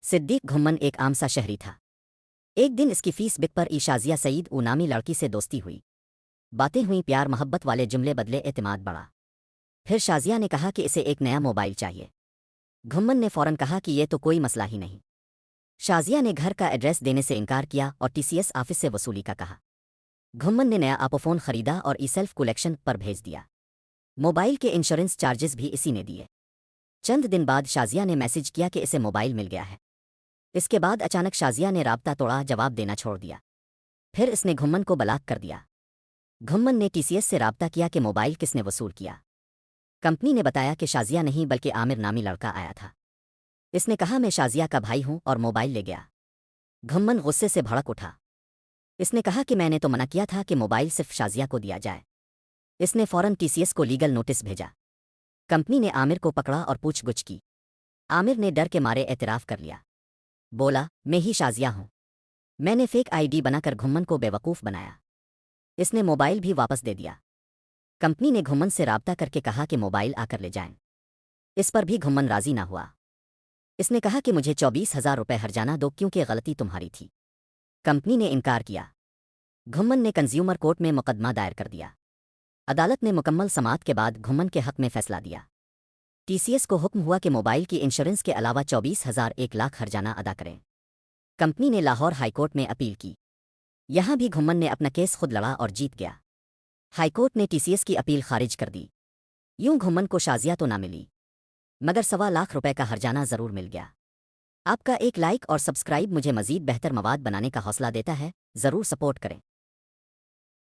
सिद्दीक घुम्मन एक आम सा शहरी था। एक दिन इसकी फीस बिक पर शाजिया सईद नामी लड़की से दोस्ती हुई। बातें हुई, प्यार मोहब्बत वाले जुमले बदले, एतमाद बढ़ा। फिर शाजिया ने कहा कि इसे एक नया मोबाइल चाहिए। घुम्मन ने फौरन कहा कि ये तो कोई मसला ही नहीं। शाजिया ने घर का एड्रेस देने से इनकार किया और टीसीएस ऑफिस से वसूली का कहा। घुम्मन ने नया आपोफोन खरीदा और ई सेल्फ कलेक्शन पर भेज दिया। मोबाइल के इंश्योरेंस चार्जेस भी इसी ने दिए। चंद दिन बाद शाजिया ने मैसेज किया कि इसे मोबाइल मिल गया है। इसके बाद अचानक शाजिया ने राब्ता तोड़ा, जवाब देना छोड़ दिया। फिर इसने घुम्मन को ब्लॉक कर दिया। घुम्मन ने टीसीएस से राब्ता किया कि मोबाइल किसने वसूल किया। कंपनी ने बताया कि शाजिया नहीं बल्कि आमिर नामी लड़का आया था। इसने कहा मैं शाजिया का भाई हूं और मोबाइल ले गया। घुम्मन गुस्से से भड़क उठा। इसने कहा कि मैंने तो मना किया था कि मोबाइल सिर्फ शाजिया को दिया जाए। इसने फौरन टीसीएस को लीगल नोटिस भेजा। कंपनी ने आमिर को पकड़ा और पूछगुछ की। आमिर ने डर के मारे एतराफ़ कर लिया। बोला, मैं ही शाजिया हूं। मैंने फेक आईडी बनाकर घुम्मन को बेवकूफ़ बनाया। इसने मोबाइल भी वापस दे दिया। कंपनी ने घुम्मन से राब्ता करके कहा कि मोबाइल आकर ले जाएं। इस पर भी घुम्मन राजी ना हुआ। इसने कहा कि मुझे 24,000 रुपये हर्जाना दो क्योंकि गलती तुम्हारी थी। कंपनी ने इनकार किया। घुम्मन ने कंज्यूमर कोर्ट में मुकदमा दायर कर दिया। अदालत ने मुकम्मल समाअत के बाद घुम्मन के हक में फैसला दिया। टीसीएस को हुक्म हुआ कि मोबाइल की इंश्योरेंस के अलावा 24,000 1 लाख हर्जाना अदा करें। कंपनी ने लाहौर हाईकोर्ट में अपील की। यहां भी घुम्मन ने अपना केस खुद लड़ा और जीत गया। हाईकोर्ट ने टीसीएस की अपील खारिज कर दी। यूं घुम्मन को शाजिया तो ना मिली, मगर 1.25 लाख रुपए का हर्जाना जरूर मिल गया। आपका एक लाइक और सब्सक्राइब मुझे मजीद बेहतर मवाद बनाने का हौसला देता है। जरूर सपोर्ट करें।